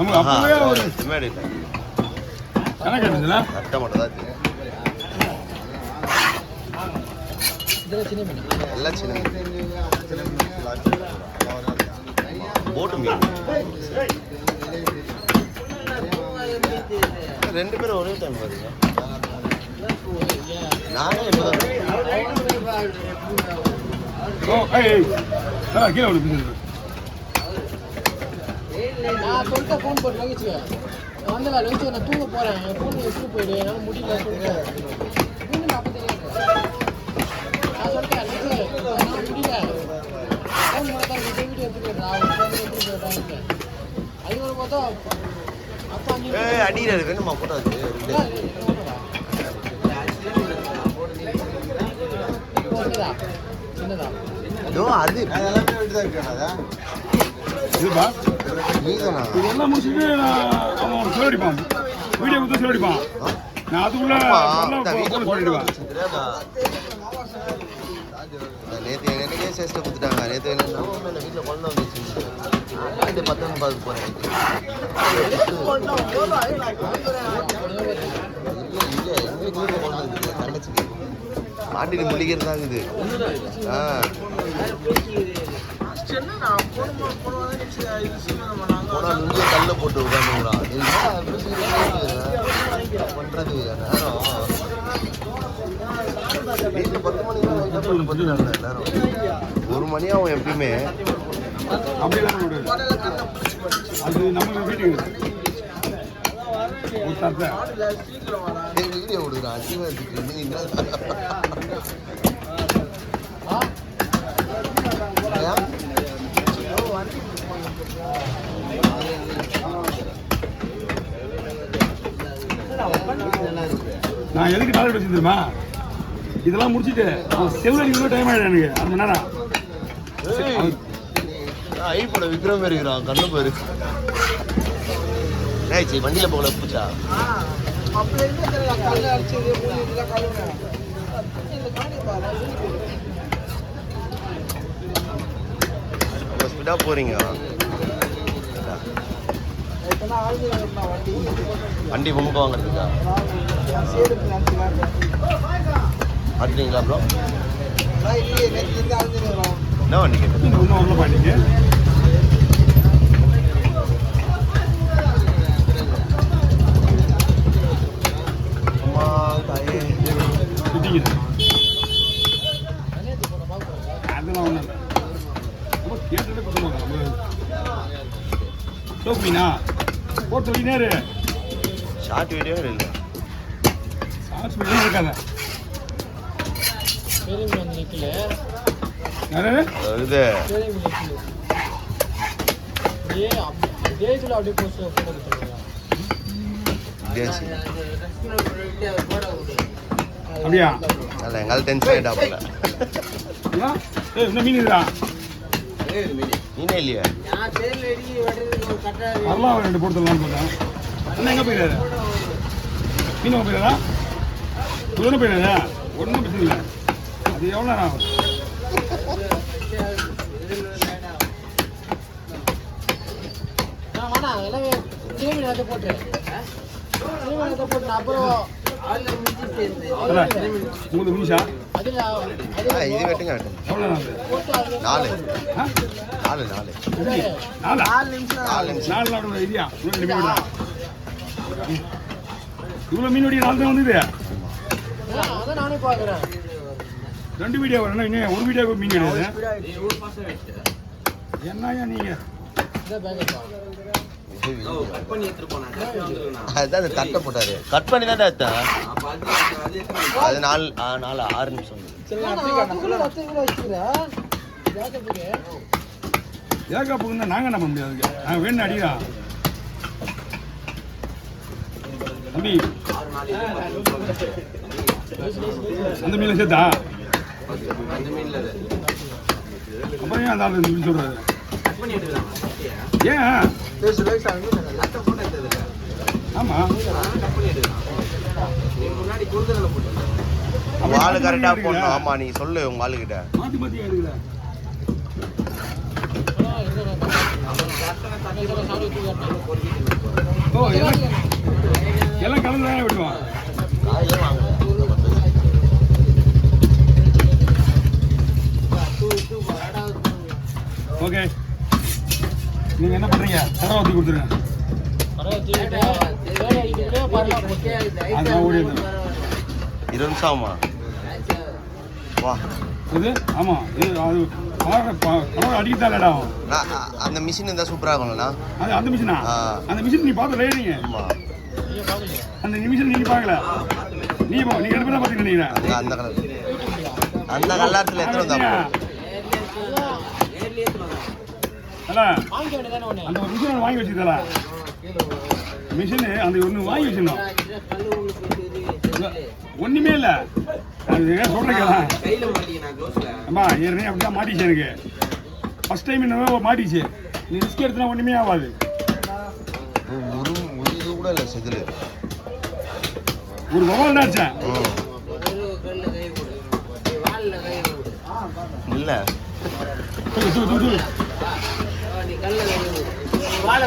நமக்கு அப்பவே ஒரு மேடு இல்லை கணக்கு எடுத்துல கட்ட மட்டும் தான் தெரியும். எல்லாம் சின்ன போட்டு மீன் ரெண்டு பேரும் ஒரே டைம் பாருங்க. நானே கீழே விடு. நான் சொல்லிட்டு ஃபோன் போட்டு லகிச்சு வந்து லகிச்சு நான் தூங்க போகிறேன் என் ஃபோன் எடுத்துட்டு போயிடு என்னால் முடியல சொல்லிட்டு ஃபோன் அப்போ தெரியாது நான் சொல்லிட்டேன் நான் முடியல ஃபோன் மூலத்தான் வீடியோ எடுத்துட்டு போயிடுறேன் எடுத்துட்டு போயிட்டாங்க அதுக்கு பார்த்தா அப்பா அடிக்கிறாரு வேணுமா போட்டாது சின்னதா அது எல்லாமே விட்டுதான் இருக்கானதா இதுப்பா நீதானா இதெல்லாம் முடிச்சுட்டு அவன் சொல்லடிப்பான் வீடியோ கொடுத்து சொல்லடிப்பான் நான் அதுக்குள்ள சொல்லிடுவேன். நேற்று எனக்கே சேஷ்டை கொடுத்துட்டாங்க. நேற்று வீட்டில் குழந்தை வந்துச்சு 10 பார்க்க போகிறேன். தங்கச்சிக்கு மாட்டுக்கு முடிக்கிறது தான் இருக்குது. போனால் இங்கே கல்ல போட்டு உட்காந்துங்கிறான். பண்ணுறது நேரம் வீட்டு 10 மணிக்கு எல்லாரும் 1 மணி ஆகும் எப்பயுமே. அது நம்ம வீட்டுக்கு வீடியோ கொடுக்குறான். அசிவா நான் எதுக்கு டாக்டர் வச்சு தெரியுமா? இதெல்லாம் முடிச்சுட்டு செவ்வளவு டைம் ஆயிடும் எனக்கு 1/2 மணி நேரம். ஐப்போட விக்ரம் இருக்கிறான். கண்ணு போயிரு சரி வண்டியில் போகல பூச்சா ஸ்பீடாக போறீங்க. வண்டி பொம்மை வாங்குறதுக்கா அடுத்தீங்களா ப்ரோ? என்ன வண்டி கேட்டு இன்னும் வரல பாட்டிங்க. அம்மா தாயே அதெல்லாம் ஒன்றும் இல்லை. ரொம்ப கேட்டுட்டு கொடுத்துருவாங்க. டோப்பினா போட்டு வைக்கினாரு. ஷார்ட் வீடியோ இல்லை. ஷார்ட்ஸ் வீடியோ இருக்காத. இது அப்படியா? அல்ல எங்கால டென்ஷன் ஆகிட்டா போல. இன்னும் மீன் இருக்கா? மீனே இல்லையா? வரலாம் 2 போட்டுலாம் போட்டேன். அண்ணா எங்கே போயிடாரு? மீன் போயிடாதா? ஒன்றும் போயிடாதா? ஒன்றும் பிரச்சனை இல்லை. அது எவ்வளோ நேரம் ஆகும்? போட்டு அப்புறம் 3 நிமிஷம். இது வெட்டுங்க எவ்வளோ 4 இல்லையா? இவ்வளோ மீன் வெடி 4 தான் வந்தது. நானே பார்க்குறேன். 2 வீடியோ வரணும். இன்னும் 1 வீடியோ மீன் கிடையாது. என்னையா நீங்கள் அதுதான் தட்டை போட்டாரு. கட் பண்ணி தான் எடுத்தேன். அது 6 நிமிஷம். ஏக்கா போகுதுன்னா நாங்கள் என்ன பண்ண முடியாது. நாங்கள் வேணும் அடிக்கிறா தம்பி. அந்த மீனை சேர்த்தா அப்புறம் ஏன் அந்த ஆள் சொல்றாரு? ஏன்? ஆமா ஆளு கரெக்டா போடணும். ஆமா நீ சொல்லு உங்க ஆளுகிட்ட. மாத்தி மாத்தி எடுக்கல. சாப்பிட்டு தூக்கிட்டேன். ஓ எல்லாம் கலந்து தானே விட்டுவான். காயே வாங்க ஓகே நீங்கள் என்ன பண்ணுறீங்க? தடவை ஊற்றி கொடுத்துருங்க. அதெல்லாம் ஓடி 20 நிமிஷம் ஆகுமா? வா இது ஆமாம் இது அது கலர் அடிக்கத்தாலடா ஆகும். அந்த மிஷின் இருந்தால் சூப்பராக இருக்கும்லண்ணா. அது அந்த மிஷினா? அந்த மிஷின் நீ பார்த்து லேடிங்க. ஆமாம் அந்த மிஷின் நீங்கள் பார்க்கல. நீங்கள் எடுப்பதான் பார்த்துட்டு நினைக்கிறேன். அந்த கலர் அந்த கல்லாரத்தில் எத்தனை வந்தா அந்த ஒரு மிஷின் வாங்கி வச்சுக்கல. மிஷினு அந்த ஒன்று வாங்கி வச்சிடணும். ஒன்றுமே இல்லை. அது சொல்கிறேன் அம்மா ஏற்கனவே அப்படி தான் மாட்டிச்சு. எனக்கு ஃபஸ்ட் டைம் என்ன மாட்டிச்சு. நீ ரிஸ்க் எடுத்துனா ஒன்றுமே ஆகாது. இது கூட இல்லை செதில். ஒரு மொபைல் தான் அடிச்சேன். இல்லை கல்ல